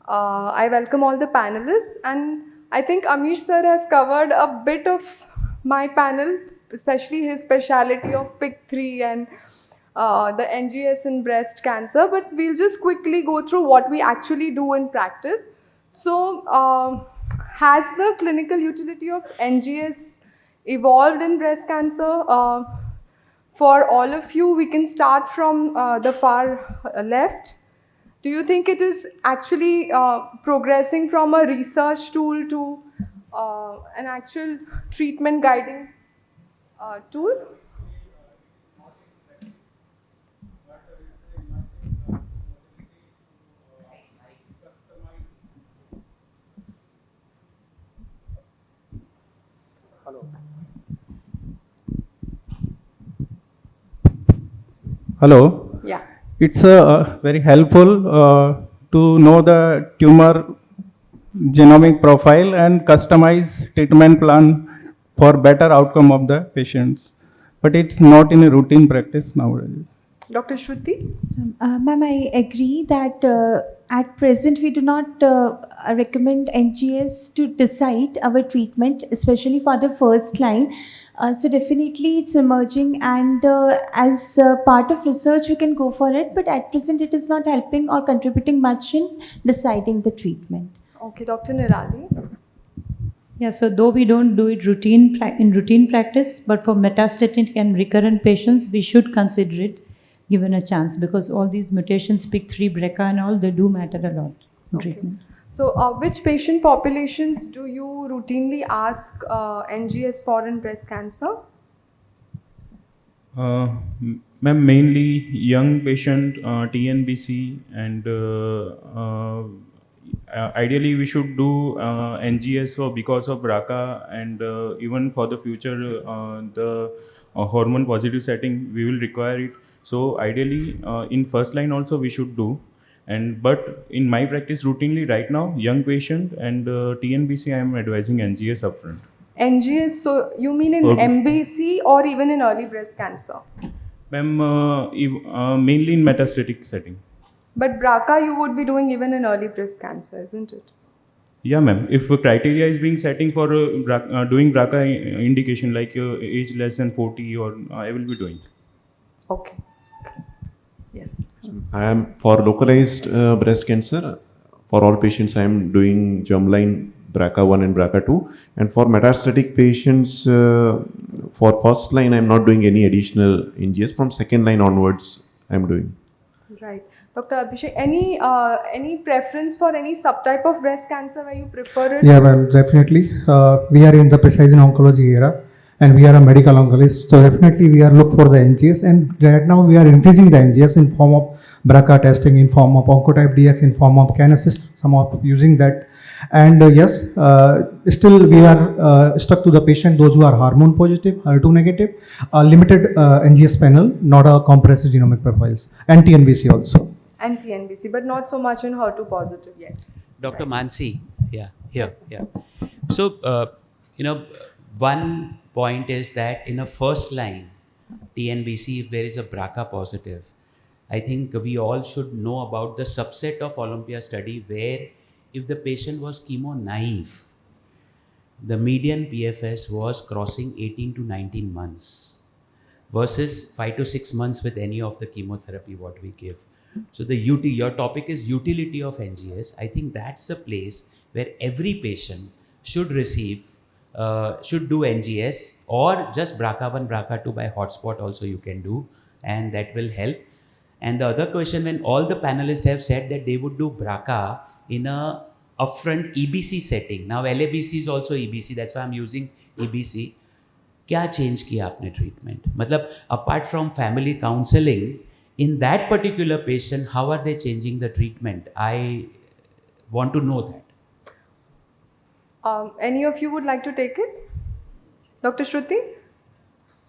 I welcome all the panelists, and I think Amish sir has covered a bit of my panel, especially his speciality of PIK3 and the NGS in breast cancer. But we'll just quickly go through what we actually do in practice. So, has the clinical utility of NGS evolved in breast cancer? For all of you, we can start from the far left. Do you think it is actually progressing from a research tool to an actual treatment guiding tool? Hello. Yeah. It's very helpful to know the tumor genomic profile and customize treatment plan for better outcome of the patients. But it's not in a routine practice nowadays. Dr. Shruti? Ma'am, I agree that at present we do not recommend NGS to decide our treatment, especially for the first line. So definitely it's emerging, and as part of research we can go for it, but at present it is not helping or contributing much in deciding the treatment. Okay, Dr. Nirali? Yeah, so though we don't do it in routine practice, but for metastatic and recurrent patients, we should consider it given a chance, because all these mutations, PIK3, BRCA and all, they do matter a lot in treatment. So, which patient populations do you routinely ask NGS for in breast cancer? Ma'am, mainly young patient, TNBC, and ideally we should do NGS because of BRCA, and even for the future, the hormone positive setting, we will require it. So ideally, in first line also we should do. But in my practice routinely right now, young patient and TNBC, I am advising NGS upfront. NGS, so you mean in Okay. MBC or even in early breast cancer? Ma'am, mainly in metastatic setting. But BRCA you would be doing even in early breast cancer, isn't it? Yeah, ma'am. If a criteria is being setting for doing BRCA indication like age less than 40, or I will be doing. Okay. Yes. I am for localized breast cancer. For all patients, I am doing germline BRCA1 and BRCA2. And for metastatic patients, for first line, I am not doing any additional NGS. From second line onwards, I am doing. Right. Dr. Abhishek, any preference for any subtype of breast cancer where you prefer it? Yeah, well, definitely. We are in the precision oncology era, and we are a medical oncologist. So definitely we are look for the NGS, and right now we are increasing the NGS in form of BRCA testing, in form of Oncotype DX, in form of CanAssist, some of using that. And yes, still we are stuck to the patient, those who are hormone positive, HER2 negative, limited NGS panel, not a comprehensive genomic profiles, and TNBC also. And TNBC, but not so much in HER2 positive yet. Dr. Mansi, yeah, here, Yes, sir. yeah. So, one point is that in a first line TNBC, if there is a BRCA positive, I think we all should know about the subset of Olympia study where if the patient was chemo naive, the median PFS was crossing 18 to 19 months versus 5 to 6 months with any of the chemotherapy what we give. So your topic is utility of NGS. I think that's the place where every patient should receive, should do NGS, or just BRCA1, BRCA2 by hotspot also you can do, and that will help. And the other question, when all the panelists have said that they would do BRCA in a upfront EBC setting. Now LABC is also EBC, that's why I'm using EBC. क्या change किया आपने treatment, मतलब apart from family counselling in that particular patient, how are they changing the treatment? I want to know that. Any of you would like to take it? Dr. Shruti?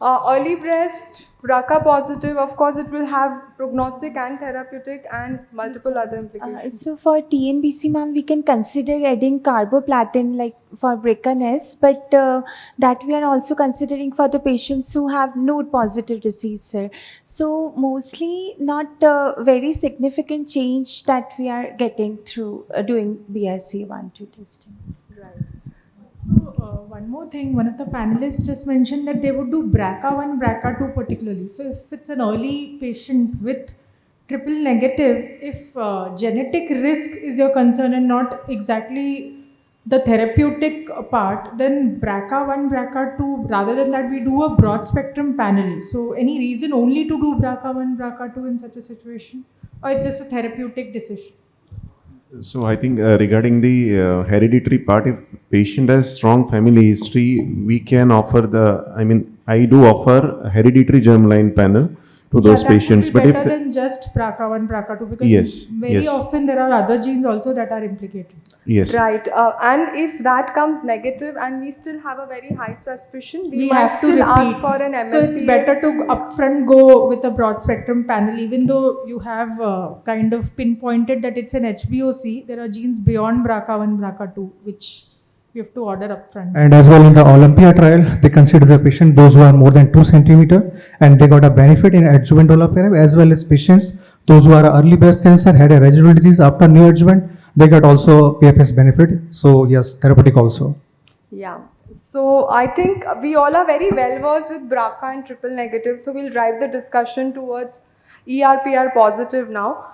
Early breast, BRCA positive, of course, it will have prognostic and therapeutic and multiple other implications. So for TNBC, ma'am, we can consider adding carboplatin like for BRCA-ness, but that we are also considering for the patients who have node positive disease, sir. So mostly not very significant change that we are getting through doing BRCA1-2 testing. So, one more thing, one of the panelists just mentioned that they would do BRCA1, BRCA2 particularly. So, if it's an early patient with triple negative, if genetic risk is your concern and not exactly the therapeutic part, then BRCA1, BRCA2, rather than that, we do a broad spectrum panel. So, any reason only to do BRCA1, BRCA2 in such a situation? Or it's just a therapeutic decision? So I think regarding the hereditary part, if patient has strong family history, we can offer I do offer a hereditary germline panel to those patients. But But better if than just BRCA1, BRCA2 because Yes, very yes. often there are other genes also that are implicated. yes, Right, and if that comes negative and we still have a very high suspicion, we might have to still ask repeat. for an MLPA. So it's better to upfront go with a broad spectrum panel, even though you have kind of pinpointed that it's an HBOC. There are genes beyond BRCA1, BRCA2, which you have to order upfront. And as well in the Olympia trial, they consider the patient those who are more than 2 centimeter, and they got a benefit in adjuvant dolaparib, as well as patients those who are early breast cancer had a residual disease after neoadjuvant, they got also PFS benefit. So yes, therapeutic also. Yeah. So I think we all are very well versed with BRCA and triple negative. So we'll drive the discussion towards ERPR positive now.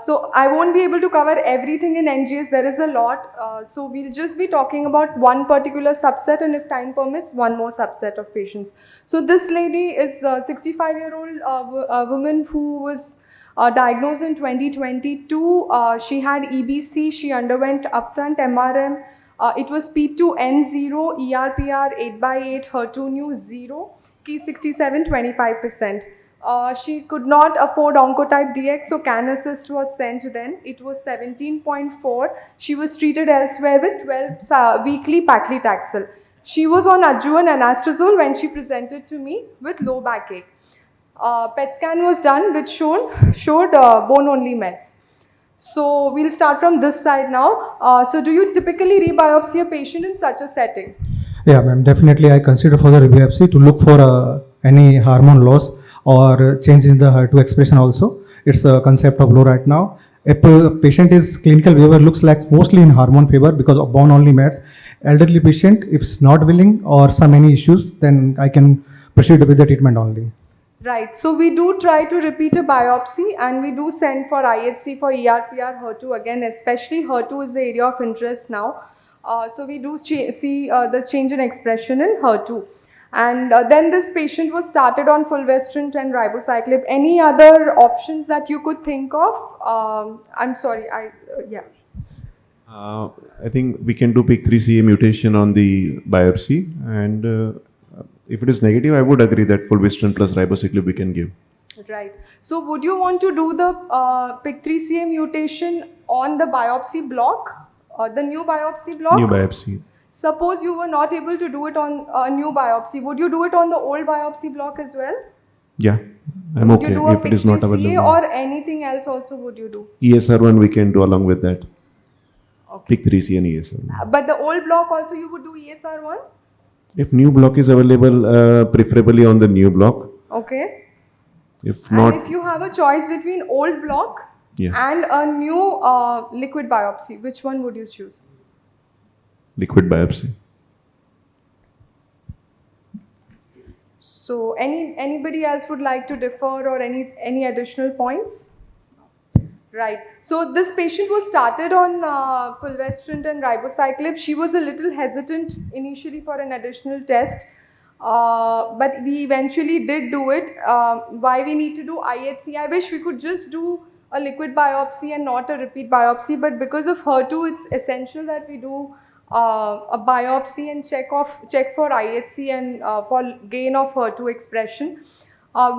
So I won't be able to cover everything in NGS. There is a lot. So we'll just be talking about one particular subset, and if time permits, one more subset of patients. So this lady is a 65-year-old woman who was diagnosed in 2022. She had EBC. She underwent upfront MRM. It was P2N0, ERPR 8x8, HER2/neu 0, Ki67 25%. She could not afford Oncotype DX, so CanAssist was sent then. It was 17.4. She was treated elsewhere with 12 weekly paclitaxel. She was on adjuvant anastrozole when she presented to me with low backache. PET scan was done, which showed bone-only mets. So we'll start from this side now. So do you typically rebiopsy a patient in such a setting? Yeah, ma'am, definitely I consider for the biopsy to look for any hormone loss or change in the HER2 expression also. It's a concept of low right now. If a patient is clinical behavior looks like mostly in hormone favor because of bone only mets, elderly patient, if it's not willing or some any issues, then I can proceed with the treatment only. Right. So we do try to repeat a biopsy, and we do send for IHC for ERPR HER2 again, especially HER2 is the area of interest now. So we do see the change in expression in HER2. And then this patient was started on fulvestrant and ribociclib. Any other options that you could think of? I'm sorry, yeah. I think we can do PIK3CA mutation on the biopsy, and if it is negative, I would agree that fulvestrant plus ribociclib we can give. Right. So would you want to do the PIK3CA mutation on the biopsy block, the new biopsy block? New biopsy. Suppose you were not able to do it on a new biopsy, would you do it on the old biopsy block as well? Yeah, I'm Would okay you do a if it is not PIK3CA available. or anything else also would you do? ESR1 we can do along with that. Okay. PIK3CA and ESR1. But the old block also you would do ESR1? If new block is available, preferably on the new block. Okay. If And not, if you have a choice between old block yeah, and a new liquid biopsy, which one would you choose? liquid biopsy. So anybody else would like to differ or any additional points? Right. So this patient was started on fulvestrant and ribociclib. She was a little hesitant initially for an additional test, but we eventually did do it. Why we need to do IHC? I wish we could just do a liquid biopsy and not a repeat biopsy, but because of HER2, it's essential that we do a biopsy and check for IHC and for gain of HER2 expression.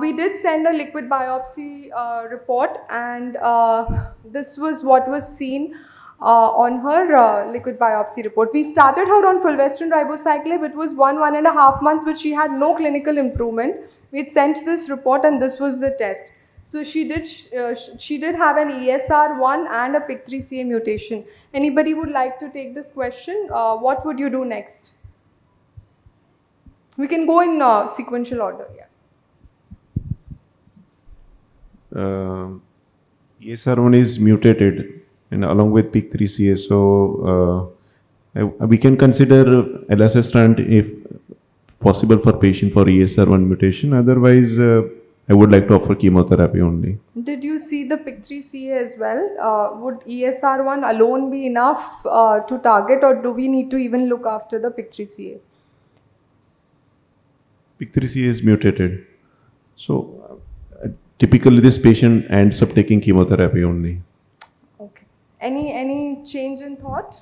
We did send a liquid biopsy report, and this was what was seen. on her liquid biopsy report. We started her on fulvestrant ribociclib. It was 1.5 months, but she had no clinical improvement. We'd sent this report, and this was the test. So she did have an ESR1 and a PIK3CA mutation. Anybody would like to take this question? What would you do next? We can go in sequential order. Yeah. ESR1 is mutated and along with PIK3CA, so we can consider elacestrant if possible for patient for ESR1 mutation. Otherwise, I would like to offer chemotherapy only. Did you see the PIK3CA as well? Would ESR1 alone be enough to target, or do we need to even look after the PIK3CA? PIK3CA is mutated, so typically this patient ends up taking chemotherapy only. Okay. Any change in thought?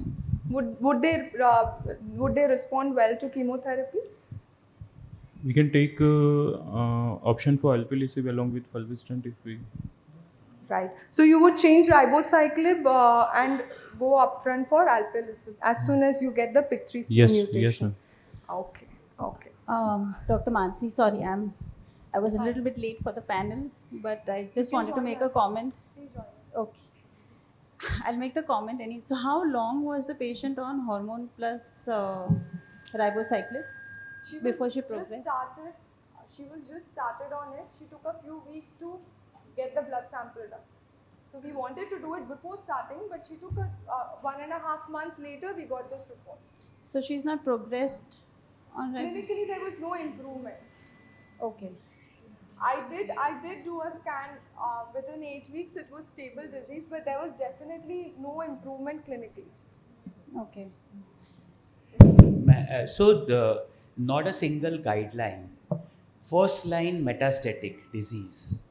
Would they respond well to chemotherapy? We can take option for alpelisib along with fulvestrant if we. Right. So you would change ribociclib and go upfront for alpelisib as soon as you get the PIK3CA mutation. Yes, ma'am. Okay. Okay. Dr. Mansi, sorry, I was a little bit late for the panel, but I just wanted to make a comment. Okay. I'll make the comment. So how long was the patient on hormone plus ribociclib before she progressed? She was just started on it. She took a few weeks to get the blood sample done. So we wanted to do it before starting, but she took 1.5 months later, we got this report. So she's not progressed on Clinically, there was no improvement. Okay. I did do a scan within 8 weeks. It was stable disease, but there was definitely no improvement clinically. Okay. So not a single guideline. First line metastatic disease,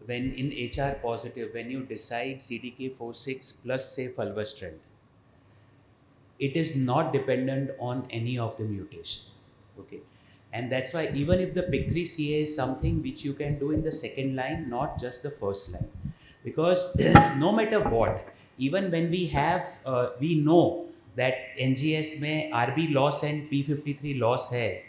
when in HR positive, when you decide CDK4/6 plus say fulvestrant, it is not dependent on any of the mutation. Okay. And that's why even if the PIK3CA is something which you can do in the second line, not just the first line. Because no matter what, even when we have, we know that NGS में RB loss and P53 loss है,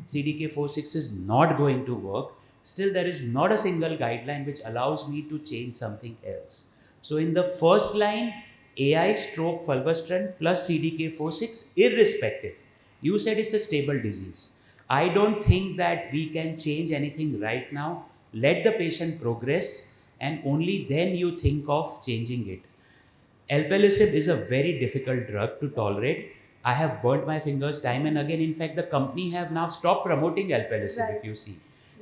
CDK4/6 is not going to work, still there is not a single guideline which allows me to change something else. So in the first line, AI stroke fulvestrant plus CDK4/6 irrespective. You said it's a stable disease. I don't think that we can change anything right now. Let the patient progress and only then you think of changing it. Alpelisib is a very difficult drug to tolerate. I have burnt my fingers time and again. In fact, the company have now stopped promoting alpelisib, if you see.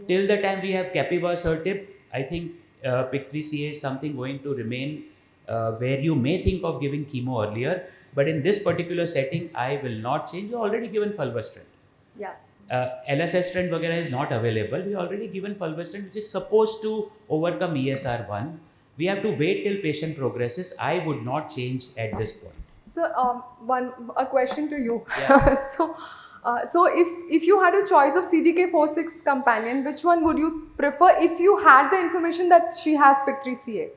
Till the time we have capivasertib, I think PIK3CA is something going to remain where you may think of giving chemo earlier. But in this particular setting, I will not change. You already given fulvestrant. Yeah. Elacestrant vagara is not available. We already given fulvestrant, which is supposed to overcome ESR1. We have to wait till patient progresses. I would not change at this point. So a question to you. Yeah. So if you had a choice of CDK4/6 companion, which one would you prefer if you had the information that she has PIK3CA?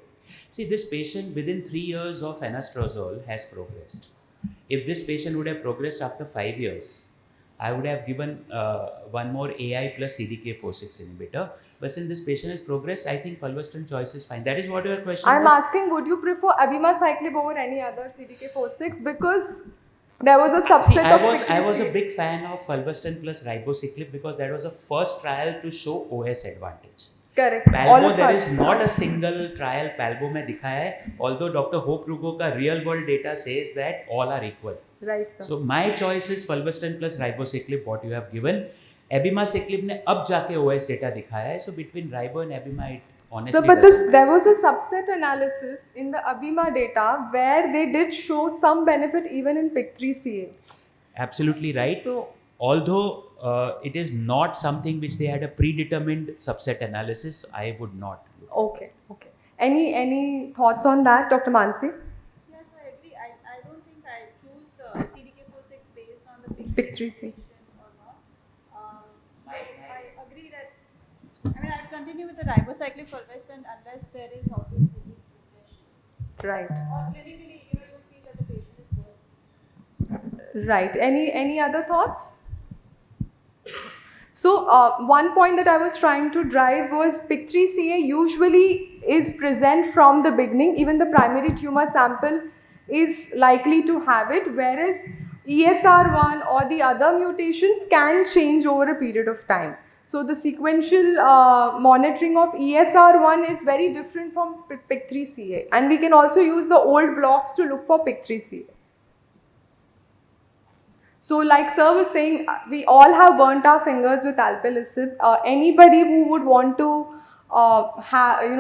See, this patient within 3 years of anastrozole has progressed. If this patient would have progressed after 5 years, I would have given one more AI plus CDK4/6 inhibitor. But since this patient has progressed, I think fulvestrant choice is fine. That is what your question I'm was. asking, would you prefer abemaciclib over any other CDK4/6? Because there was a subset of PIK3CA. I was a big fan of fulvestrant plus ribociclib because that was the first trial to show OS advantage. Correct. All Palbo, of there us. is not a single trial Palbo में दिखाया है. Although Dr. Hope Rugo का real world data says that all are equal. Right, sir. So my choice is fulvestrant plus ribociclib, what you have given. Abemaciclib ने अब जाके OS data दिखाया है. So between ribo and abema, it honestly. So, but there was a subset analysis in the abema data where they did show some benefit even in PIK3CA. Absolutely right. So, although it is not something which they had a predetermined subset analysis, I would not. okay. Any thoughts on that, Dr. Mansi? Yes, I agree. I don't think I choose CDK4/6 based on the PIK3CA. or not. I agree that, I'll continue with the ribociclib fulvestrant unless there is obvious disease progression. Right. Or clinically, you feel that the Right. Any other thoughts? So one point that I was trying to drive was PIK3CA usually is present from the beginning. Even the primary tumor sample is likely to have it, whereas ESR1 or the other mutations can change over a period of time. So the sequential monitoring of ESR1 is very different from PIK3CA, and we can also use the old blocks to look for PIK3CA. So like sir was saying, we all have burnt our fingers with alpelisib. Anybody who would want to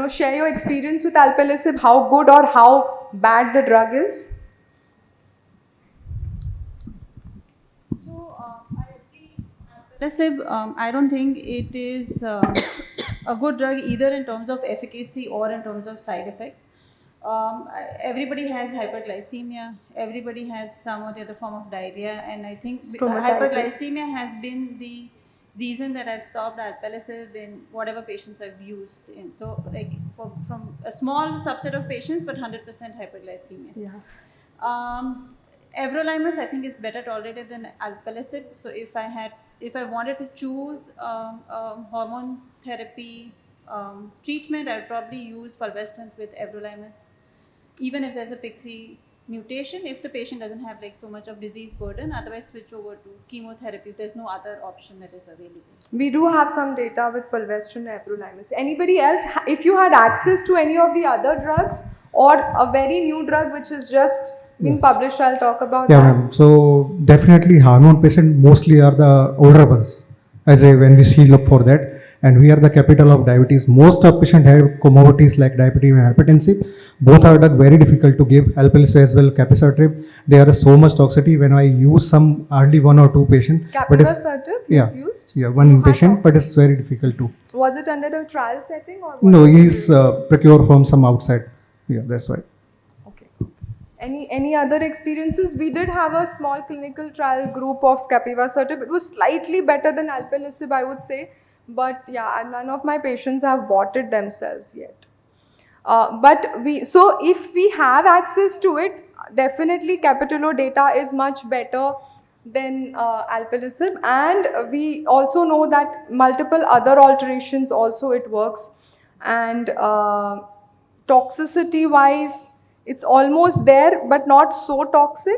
share your experience with alpelisib, how good or how bad the drug is? So, I agree. Alpelisib, I don't think it is a good drug either in terms of efficacy or in terms of side effects. Everybody has hyperglycemia, everybody has some or the other form of diarrhea, and I think hyperglycemia has been the reason that I've stopped alpelisib in whatever patients I've used in. So like from a small subset of patients, but 100% hyperglycemia. Yeah. Everolimus I think is better tolerated than alpelisib. So if I wanted to choose hormone therapy treatment, I would probably use fulvestrant with everolimus, even if there's a PIK3 mutation, if the patient doesn't have like so much of disease burden. Otherwise, switch over to chemotherapy if there's no other option that is available. We do have some data with fulvestrant and everolimus. Anybody else, if you had access to any of the other drugs or a very new drug which has just been published, I'll talk about Yeah, that. ma'am. So definitely hormone patients mostly are the older ones, when we look for that. And we are the capital of diabetes. Most of patients have comorbidities like diabetes and hypertensive. Both are very difficult to give. Alpelisib as well, capivasertib. There is so much toxicity. When I use some hardly 1 or 2 patients, Capivasertib, yeah, used? yeah, one patient, but it's very difficult to. Was it under the trial setting or? No, he's procured from some outside. Yeah, that's why. Okay. Any other experiences? We did have a small clinical trial group of capivasertib. It was slightly better than alpelisib, I would say. But yeah, none of my patients have bought it themselves yet. So if we have access to it, definitely Capitolo data is much better than alpelisib, and we also know that multiple other alterations also it works, and toxicity wise it's almost there but not so toxic.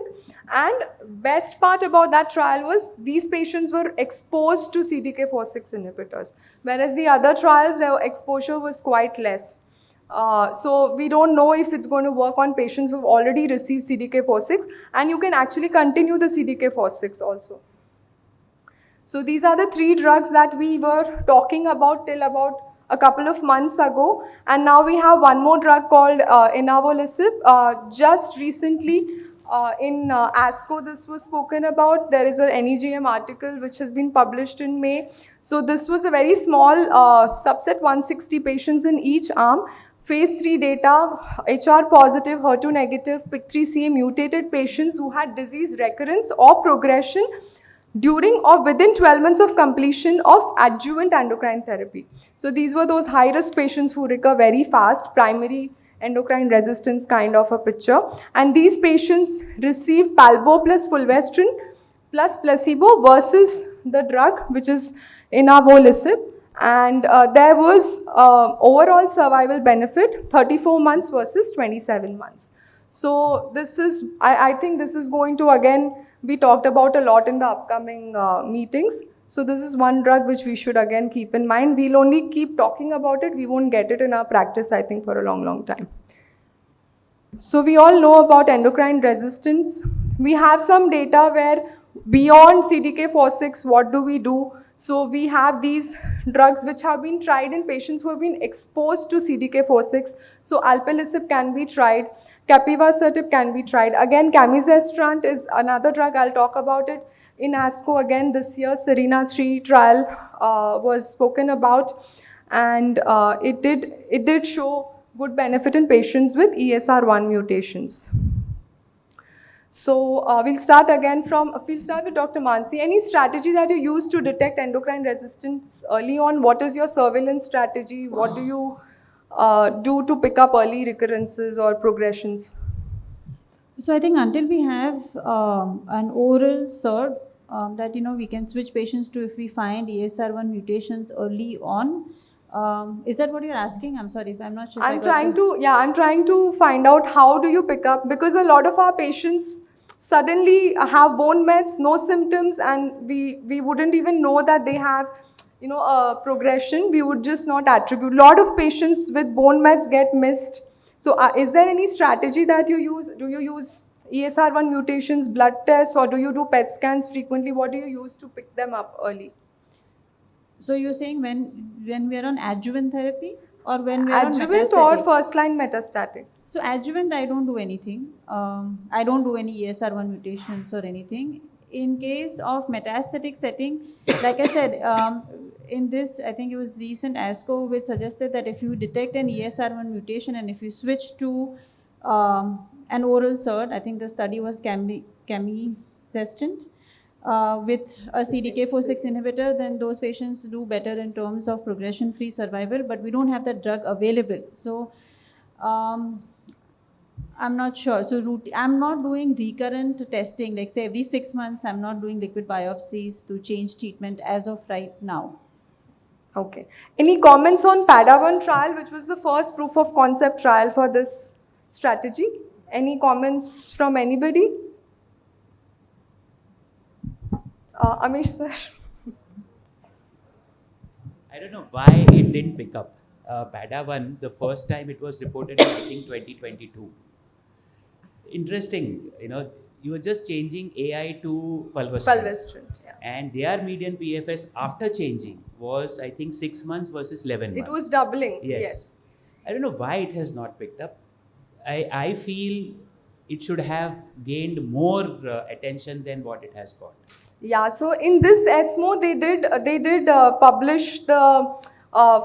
And best part about that trial was these patients were exposed to CDK4/6 inhibitors, whereas the other trials, their exposure was quite less. So we don't know if it's going to work on patients who've already received CDK4/6, and you can actually continue the CDK4/6 also. So these are the 3 drugs that we were talking about till about a couple of months ago, and now we have one more drug called inavolisib. Just recently in ASCO this was spoken about. There is an NEJM article which has been published in May. So this was a very small subset, 160 patients in each arm. Phase 3 data, HR positive, HER2 negative, PIK3CA mutated patients who had disease recurrence or progression during or within 12 months of completion of adjuvant endocrine therapy. So these were those high-risk patients who recur very fast, primary endocrine resistance kind of a picture. And these patients received palbo plus fulvestrant plus placebo versus the drug which is inavolisib. And there was overall survival benefit 34 months versus 27 months. So this is, I think this is going to again be talked about a lot in the upcoming meetings. So this is one drug which we should again keep in mind. We'll only keep talking about it. We won't get it in our practice, I think, for a long, long time. So we all know about endocrine resistance. We have some data where beyond CDK4/6, what do we do? So we have these drugs which have been tried in patients who have been exposed to CDK4/6. So alpelisib can be tried. Capivasertib can be tried. Again, camizestrant is another drug. I'll talk about it in ASCO again this year. SERENA-3 trial was spoken about, and it did show good benefit in patients with ESR1 mutations. So we'll start with Dr. Mansi. Any strategy that you use to detect endocrine resistance early on? What is your surveillance strategy? What do you do to pick up early recurrences or progressions? So I think until we have an oral cert that we can switch patients to if we find ESR1 mutations early on. Is that what you're asking? I'm sorry if I'm not sure. I'm trying to find out how do you pick up, because a lot of our patients suddenly have bone mets, no symptoms, and we wouldn't even know that they have a progression. We would just not attribute. A lot of patients with bone mets get missed. So is there any strategy that you use? Do you use ESR1 mutations, blood tests, or do you do PET scans frequently? What do you use to pick them up early? So you're saying when we're on adjuvant therapy or when we're on adjuvant or first line metastatic? So adjuvant, I don't do anything. I don't do any ESR1 mutations or anything. In case of metastatic setting, like I said, in this, I think it was recent ASCO which suggested that if you detect an ESR1 mutation and if you switch to an oral cert, I think the study was camizestrant, with a CDK4/6 inhibitor, then those patients do better in terms of progression-free survival, but we don't have that drug available. So I'm not sure. So I'm not doing recurrent testing, like say every 6 months, I'm not doing liquid biopsies to change treatment as of right now. Okay. Any comments on PADA-1 trial, which was the first proof of concept trial for this strategy? Any comments from anybody? Amish sir. I don't know why it didn't pick up. PADA-1, the first time it was reported in, I think, 2022. Interesting, you were just changing AI to fulvestrant. Fulvestrant, yeah. And their median PFS after changing was, I think, 6 months versus 11 months. It was doubling, yes. I don't know why it has not picked up. I feel it should have gained more attention than what it has got. Yeah, so in this ESMO, they did publish the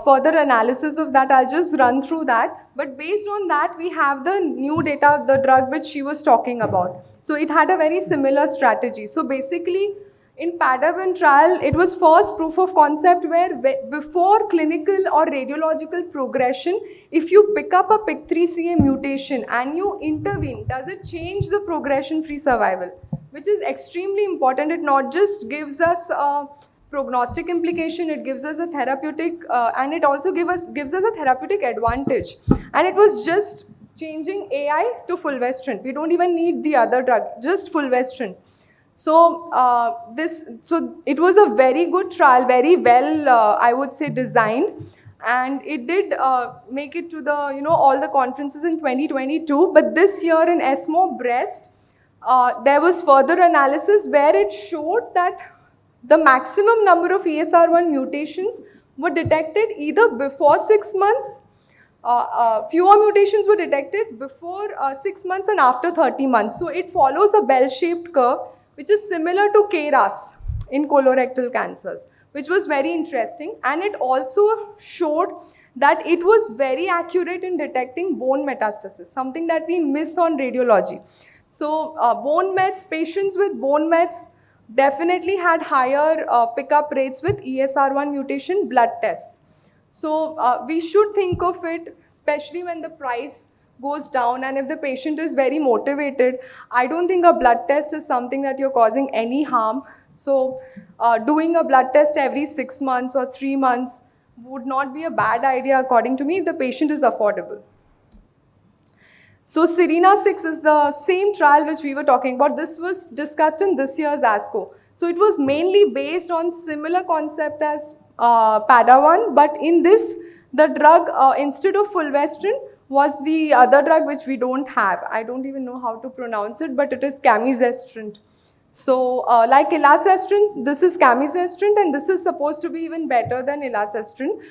further analysis of that. I'll just run through that. But based on that, we have the new data, the drug which she was talking about. So it had a very similar strategy. So basically, in PADA-1 trial, it was first proof of concept where before clinical or radiological progression, if you pick up a PIK3CA mutation and you intervene, does it change the progression-free survival? Which is extremely important. It not just gives us a prognostic implication, it gives us a therapeutic, and it also gives us a therapeutic advantage. And it was just changing AI to fulvestrant. We don't even need the other drug, just fulvestrant. So it was a very good trial, very well, I would say, designed. And it did make it to the, all the conferences in 2022. But this year in ESMO Breast, there was further analysis where it showed that the maximum number of ESR1 mutations were detected either before 6 months, fewer mutations were detected before 6 months and after 30 months. So it follows a bell-shaped curve, which is similar to KRAS in colorectal cancers, which was very interesting. And it also showed that it was very accurate in detecting bone metastasis, something that we miss on radiology. So bone mets, patients with bone mets definitely had higher pickup rates with ESR1 mutation blood tests. So we should think of it, especially when the price goes down and if the patient is very motivated. I don't think a blood test is something that you're causing any harm. So doing a blood test every 6 months or 3 months would not be a bad idea according to me if the patient is affordable. So SERENA-6 is the same trial which we were talking about. This was discussed in this year's ASCO. So it was mainly based on similar concept as PADA-1, but in this, the drug instead of fulvestrant was the other drug which we don't have. I don't even know how to pronounce it, but it is camizestrant. So like elacestrant, this is camizestrant, and this is supposed to be even better than elacestrant.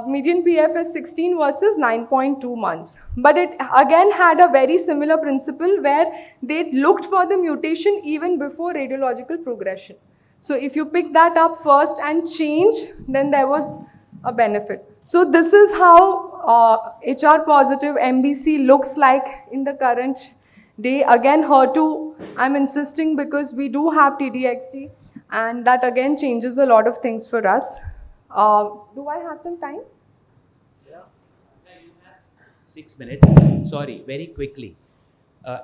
Median PFS 16 versus 9.2 months. But it again had a very similar principle where they looked for the mutation even before radiological progression. So if you pick that up first and change, then there was a benefit. So this is how HR positive MBC looks like in the current day. Again, HER2, I'm insisting because we do have TDXD, and that again changes a lot of things for us. Do I have some time? Yeah. You have 6 minutes. Sorry, very quickly.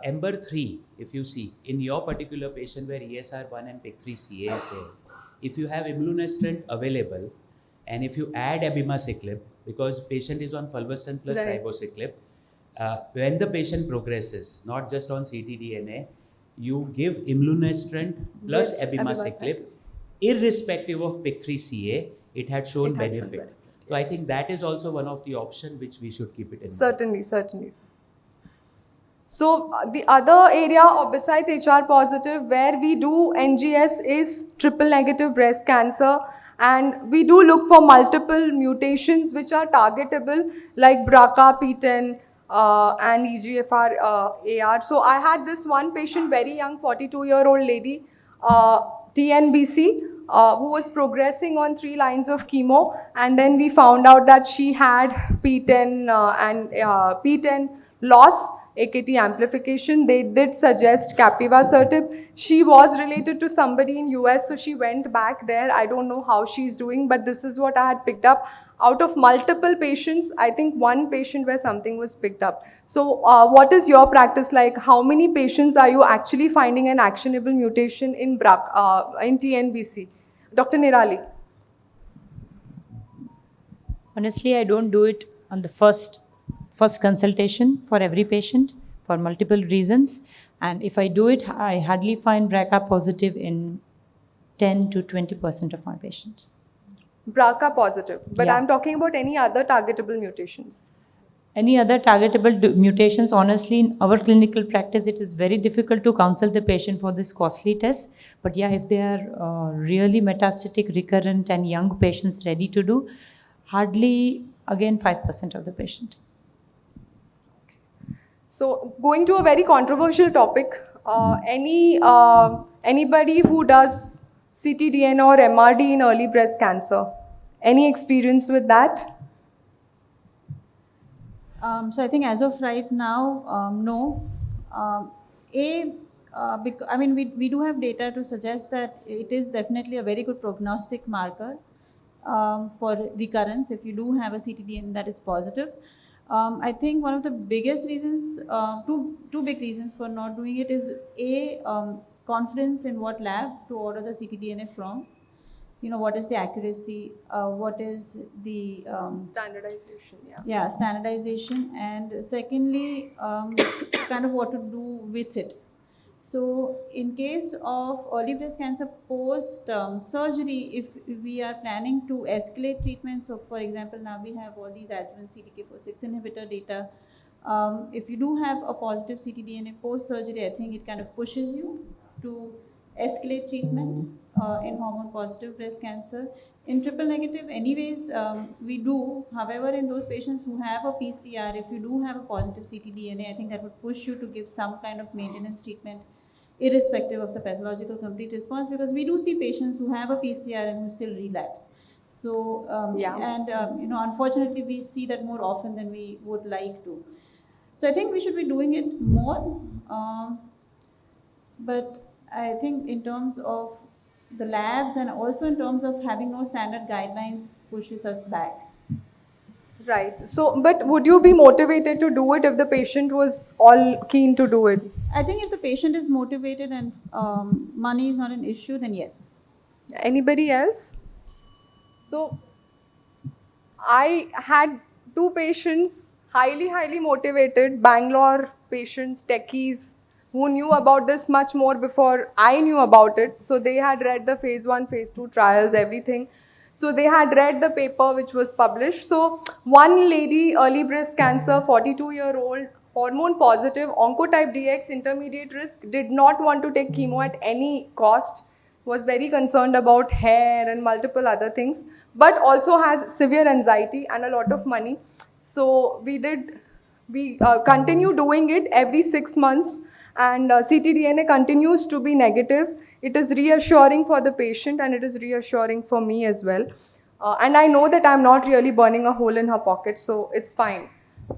Ember 3, if you see, in your particular patient where ESR1 and PIK3CA is there, if you have imlunestrant available, and if you add abemaciclib, because patient is on fulvestrant plus Right. ribociclib, when the patient progresses, not just on ctDNA, you give imlunestrant plus With abemaciclib, irrespective of PIK3CA, it had shown It had shown benefit. benefit, So I think that is also one of the option which we should keep it in mind. Certainly, certainly. So the other area besides HR positive where we do NGS is triple negative breast cancer, and we do look for multiple mutations which are targetable like BRCA, PTEN and EGFR AR. So I had this one patient, very young 42-year-old lady, TNBC, who was progressing on 3 lines of chemo, and then we found out that she had PTEN and PTEN loss, AKT amplification. They did suggest capivasertib. She was related to somebody in US, so she went back there. I don't know how she's doing, but this is what I had picked up. Out of multiple patients, I think one patient where something was picked up. So what is your practice like? How many patients are you actually finding an actionable mutation in in TNBC? Dr. Nirali. Honestly, I don't do it on the first consultation for every patient for multiple reasons. And if I do it, I hardly find BRCA positive in 10 to 20% of my patients. BRCA positive, but Yeah. I'm talking about any other targetable mutations. Any other targetable mutations, honestly, in our clinical practice, it is very difficult to counsel the patient for this costly test. But yeah, if they are really metastatic, recurrent, and young patients ready to do, hardly, again, 5% of the patient. So going to a very controversial topic, anybody who does ctDNA or MRD in early breast cancer, any experience with that? So I think as of right now, no. I mean, we do have data to suggest that it is definitely a very good prognostic marker for recurrence if you do have a ctDNA that is positive. I think one of the biggest reasons, two big reasons for not doing it is confidence in what lab to order the ctDNA from. You know, what is the accuracy, what is the Standardization, yeah. yeah, standardization, and secondly, kind of what to do with it. So in case of early breast cancer post surgery, if we are planning to escalate treatment, so for example, now we have all these adjuvant CDK4/6 inhibitor data. If you do have a positive ctDNA post surgery, I think it kind of pushes you to escalate treatment in hormone positive breast cancer. In triple negative, anyways, we do. However, in those patients who have a PCR, if you do have a positive ctDNA, I think that would push you to give some kind of maintenance treatment, irrespective of the pathological complete response, because we do see patients who have a PCR and who still relapse. So, you know, unfortunately, we see that more often than we would like to. So I think we should be doing it more, but I think in terms of the labs and also in terms of having no standard guidelines pushes us back. Right. So, but would you be motivated to do it if the patient was all keen to do it? I think if the patient is motivated and money is not an issue, then yes. Anybody else? So, I had 2 patients, highly motivated, Bangalore patients, techies, who knew about this much more before I knew about it. So they had read the phase 1, phase 2 trials, everything. So they had read the paper which was published. So one lady, early breast cancer, 42-year-old, hormone positive, oncotype DX, intermediate risk, did not want to take chemo at any cost, was very concerned about hair and multiple other things, but also has severe anxiety and a lot of money. So we continue doing it every 6 months, and ctDNA continues to be negative. It is reassuring for the patient and it is reassuring for me as well. And I know that I'm not really burning a hole in her pocket, so it's fine.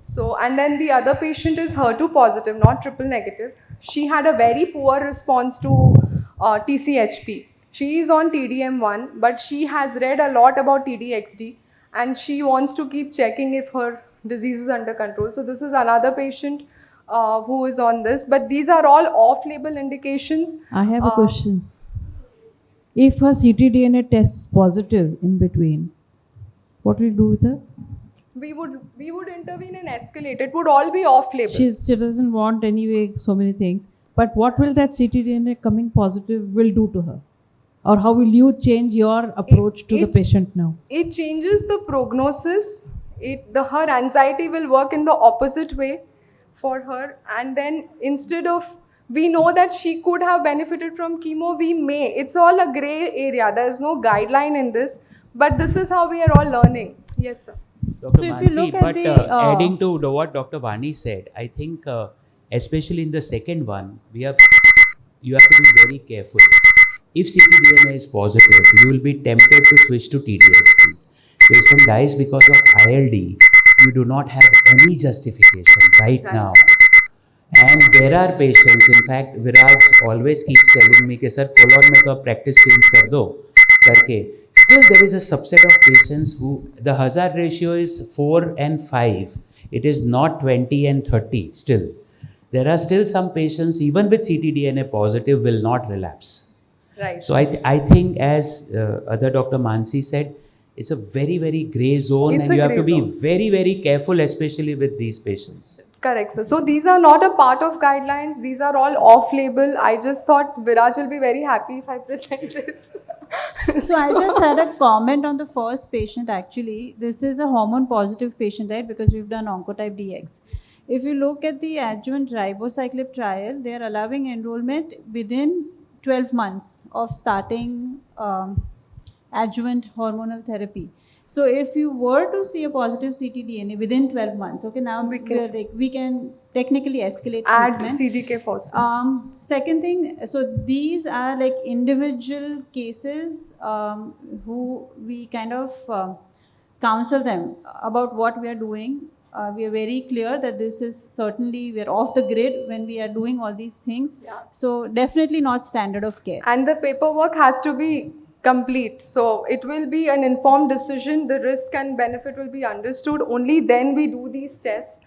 So, and then the other patient is HER2 positive, not triple negative. She had a very poor response to TCHP. She is on TDM1, but she has read a lot about TDXD and she wants to keep checking if her disease is under control. So this is another patient. who is on this, but these are all off-label indications. I have a question. If her ctDNA tests positive in between, what will you do with her? We would intervene and escalate. It would all be off-label. She doesn't want anyway so many things. But what will that ctDNA coming positive will do to her? Or how will you change your approach to the patient now? It changes the prognosis. Her anxiety will work in the opposite way for her, and then instead of, we know that she could have benefited from chemo, we may. It's all a gray area. There is no guideline in this, but this is how we are all learning. Yes, sir. Dr. So if you Mansi, look at but the, adding to what Dr. Vani said, I think especially in the second one, you have to be very careful. If ctDNA is positive, you will be tempted to switch to TDSP. Patient dies because of ILD. You do not have any justification right now. And there are patients, in fact, Viraj always keeps telling me कि sir colon में तो आप practice change कर दो करके. Still there is a subset of patients who the hazard ratio is 4 and 5. It is not 20 and 30 still. There are still some patients even with ctDNA positive will not relapse. Right. So I think as other Dr. Mansi said, it's a very, very grey zone, It's and a you have to grey be zone. very, very careful, especially with these patients. Correct, sir. So these are not a part of guidelines. These are all off-label. I just thought Viraj will be very happy if I present this. So I just had a comment on the first patient actually. This is a hormone positive patient, right? Because we've done Oncotype DX. If you look at the adjuvant ribociclib trial, they are allowing enrollment within 12 months of starting adjuvant hormonal therapy. So if you were to see a positive ctDNA within 12 months, okay, now we can technically escalate Add treatment. CDK phosphate. Second thing, so these are like individual cases who we kind of counsel them about what we are doing. We are very clear that this is certainly, we are off the grid when we are doing all these things. Yeah. So definitely not standard of care. And the paperwork has to be complete. So it will be an informed decision. The risk and benefit will be understood. Only then we do these tests.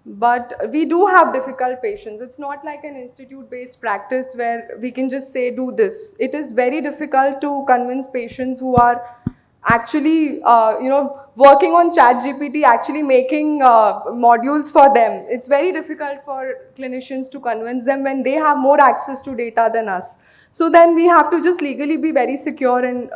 But we do have difficult patients. It's not like an institute-based practice where we can just say, do this. It is very difficult to convince patients who are actually, working on ChatGPT, actually making modules for them. It's very difficult for clinicians to convince them when they have more access to data than us. So then we have to just legally be very secure and,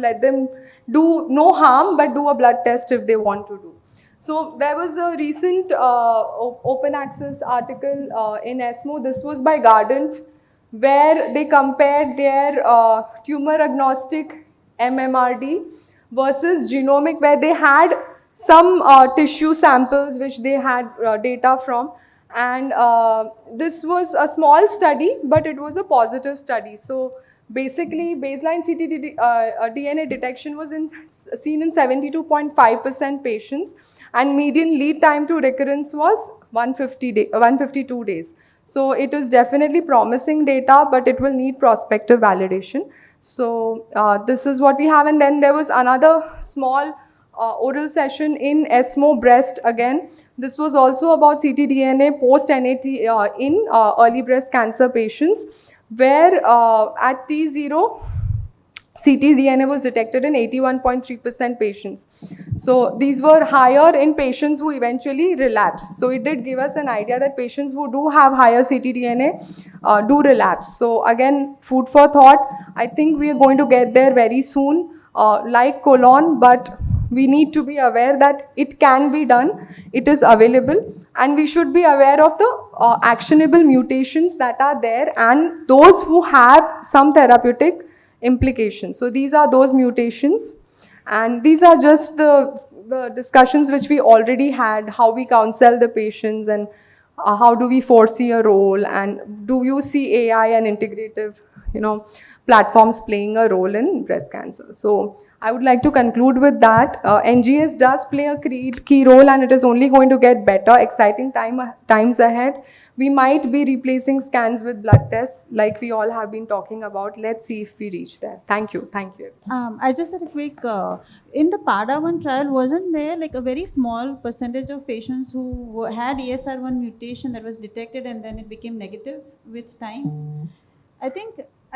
let them do no harm, but do a blood test if they want to do. So there was a recent open access article in ESMO. This was by Guardant, where they compared their tumor agnostic MMRD versus genomic, where they had some tissue samples which they had data from. And this was a small study, but it was a positive study. So basically, baseline ctDNA detection was seen in 72.5% patients, and median lead time to recurrence was 152 days. So it is definitely promising data, but it will need prospective validation. So this is what we have. And then there was another small oral session in ESMO breast again. This was also about ctDNA post-NAT in early breast cancer patients, where at T0, ctDNA was detected in 81.3% patients. So these were higher in patients who eventually relapsed. So it did give us an idea that patients who do have higher ctDNA do relapse. So again, food for thought. I think we are going to get there very soon, like colon, but we need to be aware that it can be done, it is available, and we should be aware of the actionable mutations that are there and those who have some therapeutic implications. So these are those mutations, and these are just the discussions which we already had, how we counsel the patients and how do we foresee a role, and do you see AI and integrative platforms playing a role in breast cancer. So I would like to conclude with that. NGS does play a key role, and it is only going to get better. Exciting times ahead. We might be replacing scans with blood tests, like we all have been talking about. Let's see if we reach there. Thank you. Thank you. I just had a quick, in the PADA-1 trial, wasn't there like a very small percentage of patients who had ESR1 mutation that was detected and then it became negative with time? I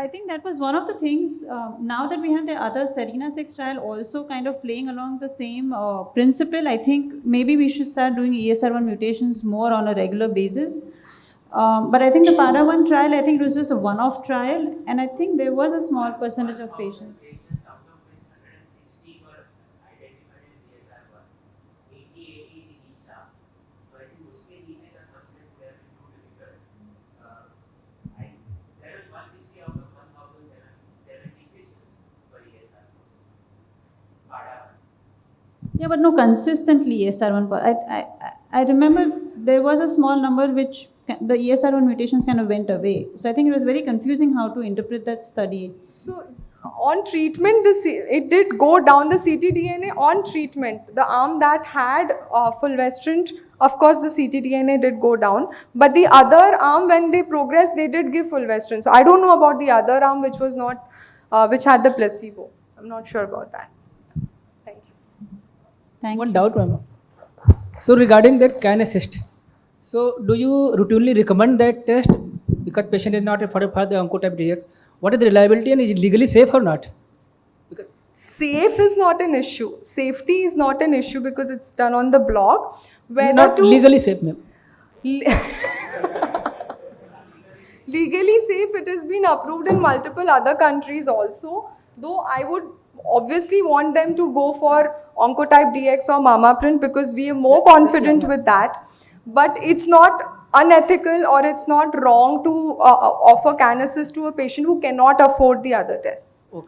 think that was one of the things, now that we have the other SERENA-6 trial also kind of playing along the same principle, I think maybe we should start doing ESR1 mutations more on a regular basis. But I think the PADA-1 trial, I think it was just a one-off trial, and I think there was a small percentage of patients. Yeah, but no, consistently ESR1. I remember there was a small number which the ESR1 mutations kind of went away. So I think it was very confusing how to interpret that study. So on treatment, it did go down, the ctDNA on treatment. The arm that had fulvestrant, of course the ctDNA did go down, but the other arm, when they progressed, they did give fulvestrant. So I don't know about the other arm which was not, which had the placebo. I'm not sure about that. Thank you. Thank One you. doubt, ma'am. So regarding that kinasist, so do you routinely recommend that test because patient is not for the Oncotype DX? What is the reliability and is it legally safe or not? Because Safe is not an issue. Safety is not an issue because it's done on the blog. Whether not to legally safe, ma'am. Legally safe, it has been approved in multiple other countries also. Though I would obviously want them to go for Oncotype DX or Mamaprint because we are more confident with that. But it's not unethical or it's not wrong to offer Canassist to a patient who cannot afford the other tests. Okay.